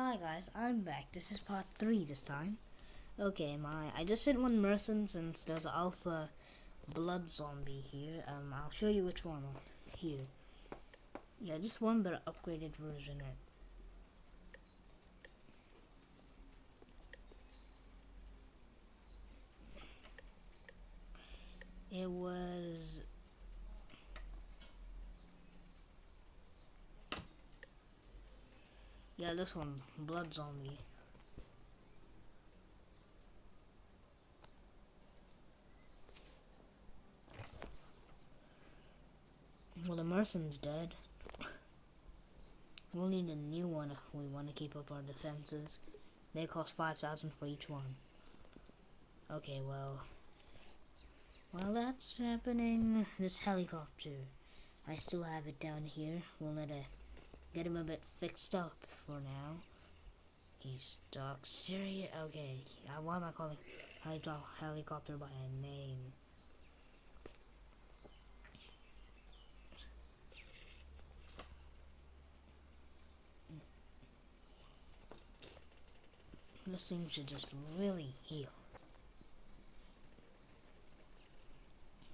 Hi guys, I'm back. This is part 3 this time. Okay, I just hit one merchant since there's an alpha blood zombie here. I'll show you which one here. Yeah, just one but upgraded version. It was this one, blood zombie. Well, the merchant's dead. We'll need a new one if we want to keep up our defenses. They cost 5,000 for each one. Okay, well, while that's happening, this helicopter, I still have it down here. We'll let it get him a bit fixed up for now. He's stuck. Serious? Okay. Why am I calling helicopter by a name? This thing should just really heal.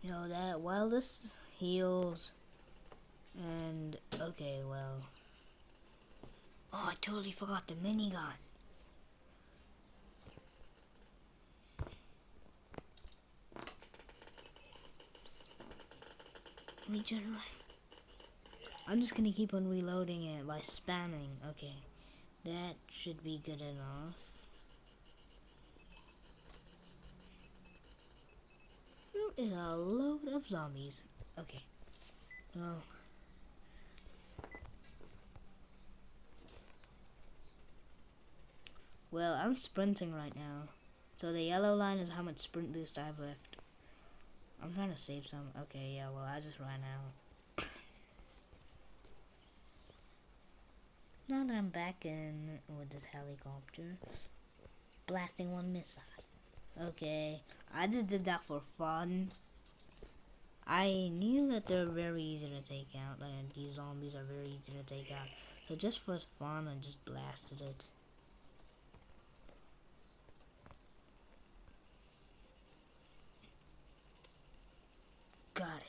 You know that while this heals, and okay, well. Oh, I totally forgot the minigun. Regenerate. I'm just gonna keep on reloading it by spamming. Okay, that should be good enough. There is a load of zombies. Okay. Well. Well, I'm sprinting right now. So the yellow line is how much sprint boost I have left. I'm trying to save some. Okay, yeah, well, I just ran out. Now that I'm back in with this helicopter, blasting one missile. Okay, I just did that for fun. I knew that they're very easy to take out. Like, these zombies are very easy to take out. So just for fun, I just blasted it. Got it.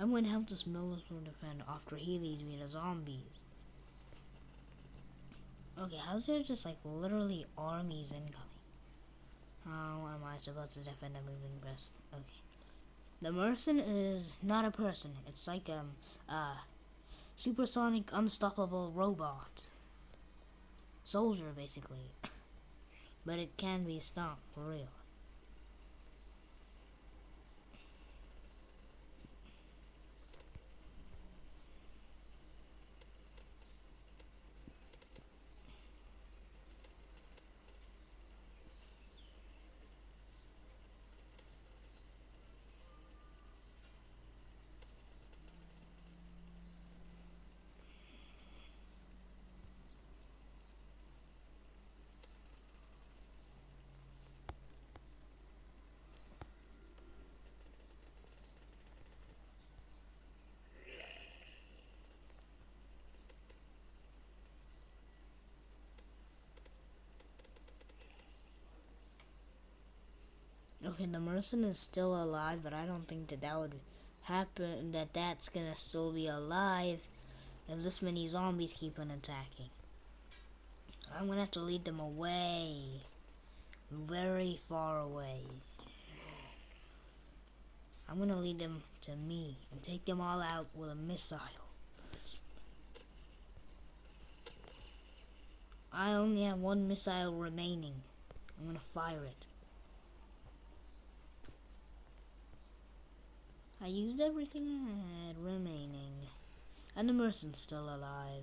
I'm going to help this military defend after he leads me to zombies. Okay, how's there just like literally armies incoming? How am I supposed to defend a moving press? Okay. The merchant is not a person. It's like supersonic unstoppable robot. Soldier basically. But it can be stopped for real. Okay, the merchant is still alive, but I don't think that would happen, that's gonna still be alive if this many zombies keep on attacking. I'm gonna have to lead them away. Very far away. I'm gonna lead them to me and take them all out with a missile. I only have one missile remaining. I'm gonna fire it. I used everything I had remaining. And the merchant's still alive.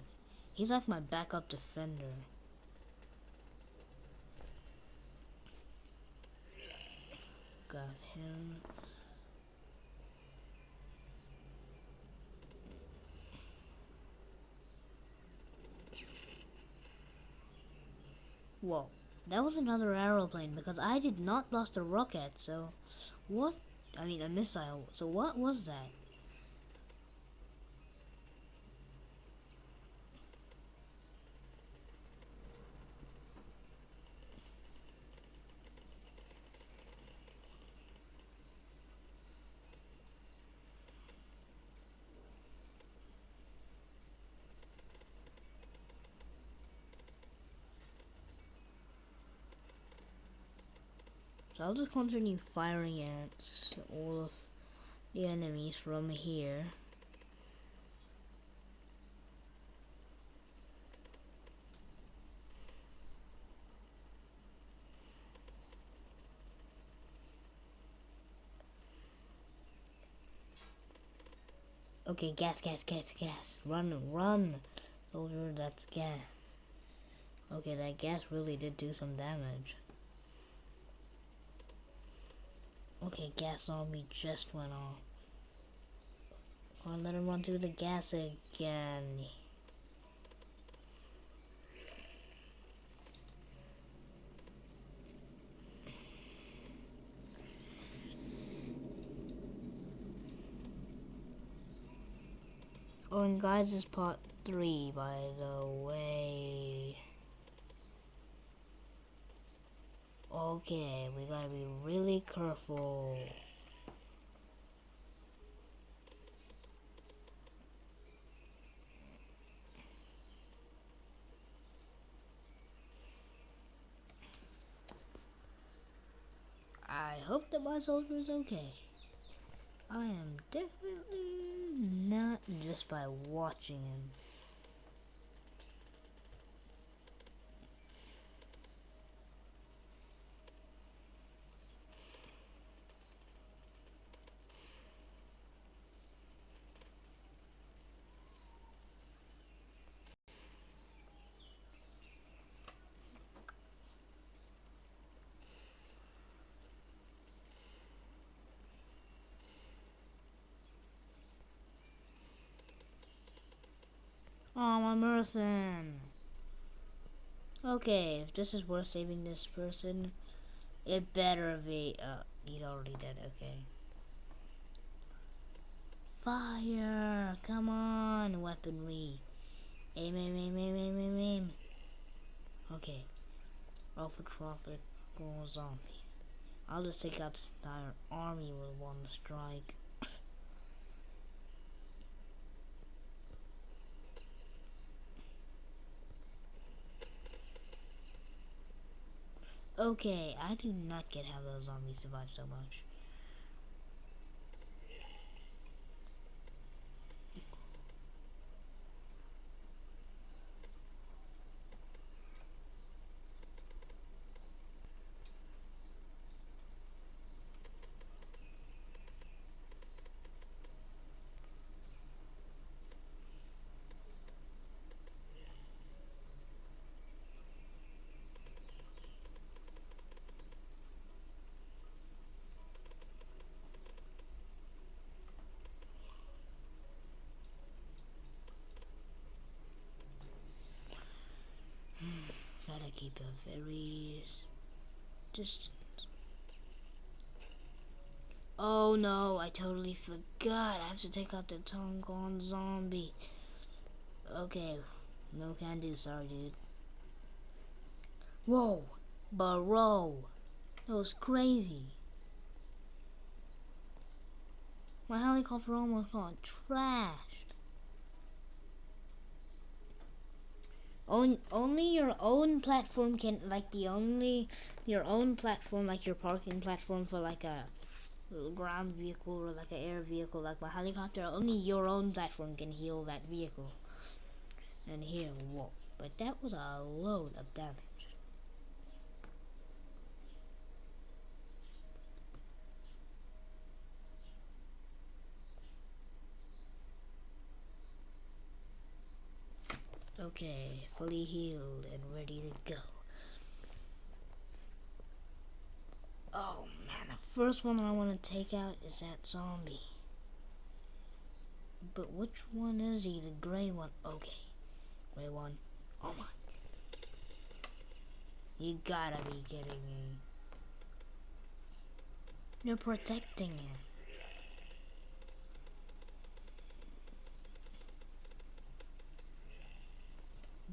He's like my backup defender. Got him. Whoa. That was another aeroplane because I did not lost a rocket. So, what? I mean, a missile. So what was that? So I'll just continue firing at all of the enemies from here. Okay, gas, gas, gas, gas. Run, run. Soldier, that's gas. Okay, that gas really did do some damage. Okay, gas zombie just went off. Come on, let him run through the gas again. Oh, and guys, this is part 3, by the way. Okay, we gotta be really careful. I hope that my soldier is okay. I am definitely not just by watching him. Oh, my person. Okay, if this is worth saving this person, it better be. He's already dead. Okay. Fire! Come on, weaponry. Aim, aim, aim, aim, aim, aim, aim. Okay. Alpha Tropical Zombie. I'll just take out this entire army with one strike. Okay, I do not get how those zombies survive so much. Gotta keep a very distant. Oh no, I totally forgot. I have to take out the Tongon zombie. Okay, no can do. Sorry, dude. Whoa, bro, that was crazy. My helicopter almost got trashed. Only your own platform can, like, your own platform, like your parking platform for like a ground vehicle or like an air vehicle, like my helicopter. Only your own platform can heal that vehicle. And here, whoa! But that was a load of damage. Okay, fully healed and ready to go. Oh man, the first one I want to take out is that zombie. But which one is he? The gray one. Okay, gray one. Oh my. You gotta be kidding me. You're protecting it.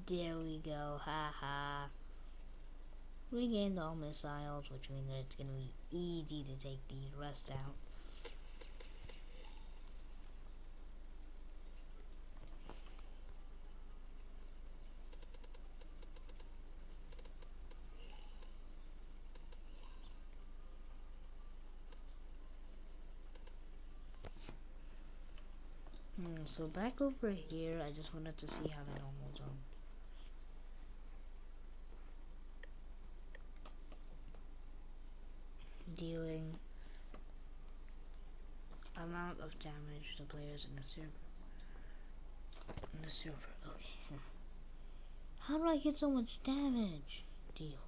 There we go, haha. We gained all missiles, which means that it's gonna be easy to take the rest out. So back over here, I just wanted to see how the normal zone. Dealing amount of damage to players in the server. Okay. How do I get so much damage? Deal.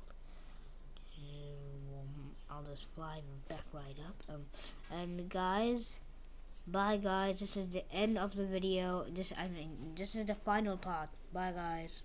I'll just fly back right up. And guys, bye guys. This is the end of the video. This is the final part. Bye guys.